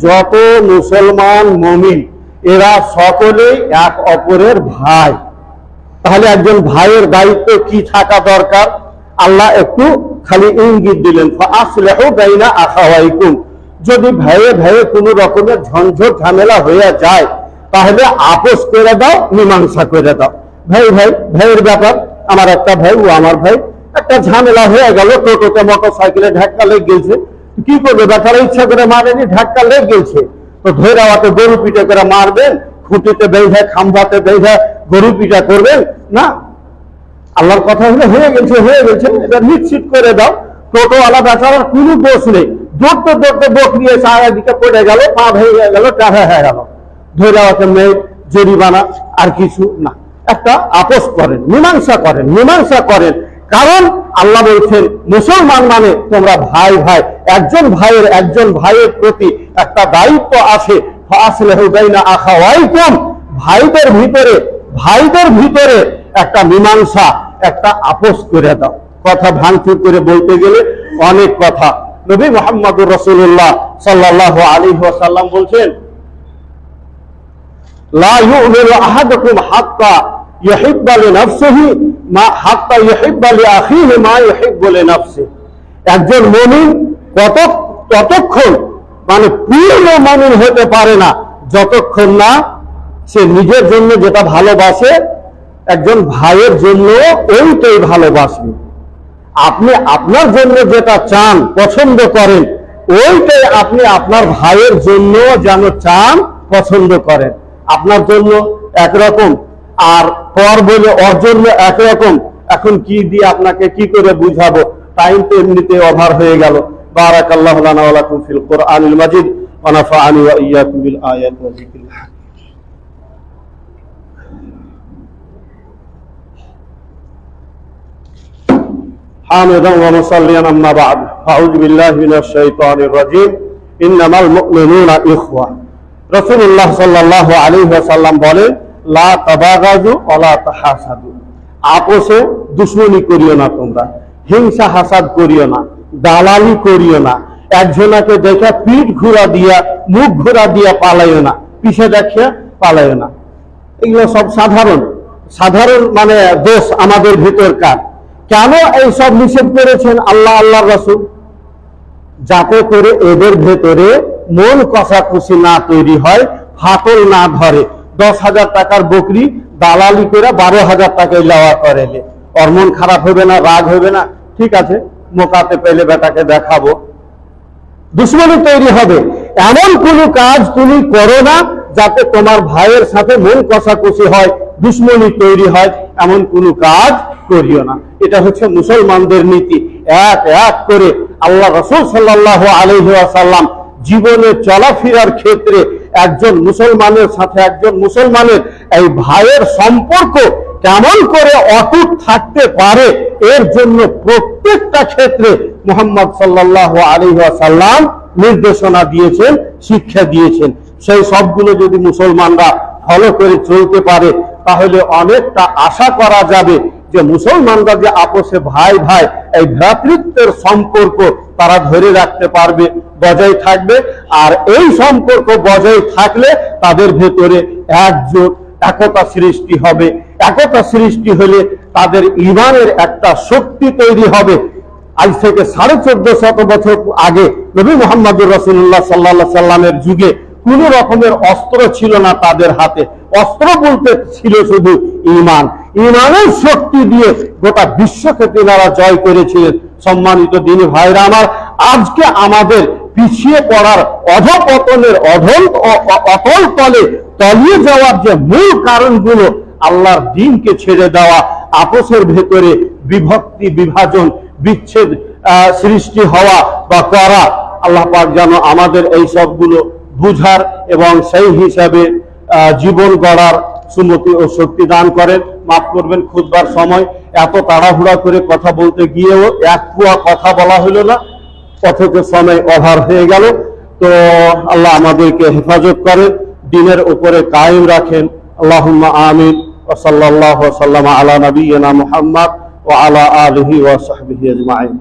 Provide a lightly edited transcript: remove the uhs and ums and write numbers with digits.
যত মুসলমান মুমিন এরা সকলেই এক অপরের ভাই। তাহলে একজন ভাইয়ের দায়িত্ব কি থাকা দরকার? আল্লাহ একটু খালি ইঙ্গিত দিলেন, ফাসলিহু বাইনা আখাওয়াইকুম। যদি ভাইয়ে ভাইয়ে কোনো রকমের ঝঞ্ঝট ঝামেলা হয়ে যায় তাহলে আপোষ করে দাও, মীমাংসা করে দাও। ভাই ভাই ভাইয়ের ব্যাপার, আমার একটা ভাই ও আমার ভাই, একটা ঝামেলা হয়ে গেল, টোটোতে মোটর সাইকেলে ধাক্কা লেগে গেছে। কি করবে? বেচারা ইচ্ছা করে মারেনি, ধাক্কা লেগে গেছে। তো ধৈরা ওকে গরু পিঠে করে মারবেন, খুঁটিতে বেঁধে খাম্বাতে বেঁধে গরু পিঠা করবেন না। আল্লাহর কথা হলে হয়ে গেছে হয়ে গেছে, এটা নিশ্চিত করে দাও। টোটোওয়ালা বেচারার কোনো দোষ নেই, দৌড়তে দৌড়তে বক নিয়ে চায়ের দিকে পড়ে গেল, পা ভেঙে গেল, টাকা হয়ে গেল, ধৈরা ওকে মেয়ে জরিমানা আর কিছু না। একটা আপোষ করেন, মীমাংসা করেন, মীমাংসা করেন। কারণ আল্লাহ বলছেন মুসলমান মানে তোমরা ভাই ভাই, একজন ভাইয়ের প্রতি একটা দায়িত্ব আছে। ফাসলিহু বাইনা আখাওয়াইকুম, ভাইদের ভিতরে একটা মীমাংসা, একটা আপোষ করে দাও। কথা ভাঙচুর করে বলতে গেলে অনেক কথা। নবী মুহাম্মদুর রাসূলুল্লাহ সাল্লাল্লাহু আলাইহি ওয়াসাল্লাম বলছেন, লা ইউমিনু আহাদুকুম হাত্তা ইউহিব্বা লিনাফসিহি মা হাত্তা ইউহিব্বা লিআখিহি মা ইউহিব্বু লিনাফসিহি। একজন মুমিন ততক্ষণ মানে পূর্ণ মুমিন হতে পারে না যতক্ষণ না সে নিজের জন্য যেটা ভালোবাসে একজন ভাইয়ের জন্য ওইটাই ভালোবাসবে। আপনি আপনার জন্য যেটা চান, পছন্দ করেন, ওইটাই আপনি আপনার ভাইয়ের জন্য যেন চান, পছন্দ করেন। আপনার জন্য একরকম আর পর বলে ওর জন্য একরকম। এখন কি দিয়ে আপনাকে কি করে বুঝাবো? টাইম তো এমনিতে ওভার হয়ে গেল। বারাকাল্লাহু লানা ওয়া লাকুম ফিল কুরআনিল মাজিদ ওয়া নাফা'আনি ওয়া ইয়্যাকুম বিল আয়াতি ওয়া যিকরিল হাকীম। حامدا ومصليا اما بعد اعوذ بالله من الشيطان الرجيم انما المؤمنون اخوه। রাসূলুল্লাহ সাল্লাল্লাহু আলাইহি ওয়াসাল্লাম বলেন, লা তাবাগাজু ওয়া লা তাহাসাদু। আপোষে দুশমনি করিও না, তোমরা হিংসা হাসাদ করিও না, দালালি করিও না, একজনকে দেখে পিঠ ঘোরা দিয়া মুখ ঘোরা দিয়া পালাইও না, পিছে দেখিয়া পালাইও না। এগুলো সব সাধারণ মানে দোষ আমাদের ভিতরকার। কেন এইসব নিষেধ করেছেন আল্লাহ আল্লাহর রাসূল? যাতে করে এদের ভেতরে মন কষাকষি না তৈরি হয়, ফাটল না ধরে। 10,000 টাকার বকরি দালালি করে 12,000 টাকায় লওয়া করেলে ওর মন খারাপ হবে না, রাগ হবে না? ঠিক আছে, মোকাতে পেলে বেটাকে দেখাবো, দুশ্মনী তৈরি হবে। এমন কোনো কাজ তুমি করো না যাতে তোমার ভাইয়ের সাথে মন কষাকষি হয়, দুশ্মনী তৈরি হয়, এমন কোনো কাজ করিও না। এটা হচ্ছে মুসলমানদের নীতি। এক এক করে আল্লাহ রাসূল সাল্লাল্লাহু আলাইহি ওয়াসাল্লাম জীবনে চলাফেরার ক্ষেত্রে একজন মুসলমানের সাথে একজন মুসলমানের এই ভাইয়ের সম্পর্ক কেমন করে অটুট থাকতে পারে এর জন্য প্রত্যেকটা ক্ষেত্রে মুহাম্মদ সাল্লাল্লাহু আলাইহি ওয়াসাল্লাম নির্দেশনা দিয়েছেন, শিক্ষা দিয়েছেন। সেই সবগুলো যদি মুসলমানরা ফলো করে চলতে পারে তাহলে অনেকটা আশা করা যাবে যে মুসলমানরা যে আপোষে ভাই ভাই এই ভ্রাতৃত্বের সম্পর্ক তারা ধরে রাখতে পারবে, বজায় থাকবে। আর এই সম্পর্ক বজায় থাকলে তাদের ভেতরে একতা সৃষ্টি হবে। একতা সৃষ্টি হলে তাদের ঈমানের একটা শক্তি তৈরি হবে। আজ থেকে 1450 বছর আগে নবী মুহাম্মদুর রাসূলুল্লাহ সাল্লাল্লাহু আলাইহি সাল্লামের যুগে কোন রকমের অস্ত্র ছিল না তাদের হাতে। অস্ত্র বলতে ছিল শুধু ঈমান। ঈমানের শক্তি দিয়ে গোটা বিশ্বকে তিনারা জয় করেছিলেন। সম্মানিত দিনী ভাইরা আমার, আজকে আমাদের পিছিয়ে পড়ার অধপতনের অতল তলে তলিয়ে যাওয়ার যে মূল কারণগুলো, আল্লাহর দ্বীনকে ছেড়ে দেওয়া, আপোষের ভেতরে বিভক্তি বিভাজন বিচ্ছেদ সৃষ্টি হওয়া বা করা, আল্লাহ পাক যেন আমাদের এই সবগুলো বুঝার এবং সেই হিসাবে জীবন গড়ার সুমতি ও শক্তি দান করেন। মাফ করবেন, খুতবার সময় এত তাড়াহুড়া করে কথা বলতে গিয়েও এক কুয়া কথা বলা হলো না, অথচ সময় ওভার হয়ে গেল। তো আল্লাহ আমাদেরকে হেফাজত করেন, দ্বীনের উপরে কায়েম রাখেন। আল্লাহুম্মা আমিন। ওয়া সাল্লাল্লাহু ওয়া সাল্লামা আলা নাবিয়িনা মুহাম্মদ ওয়া আলা আলিহি ওয়া সাহবিহি আজমাইন।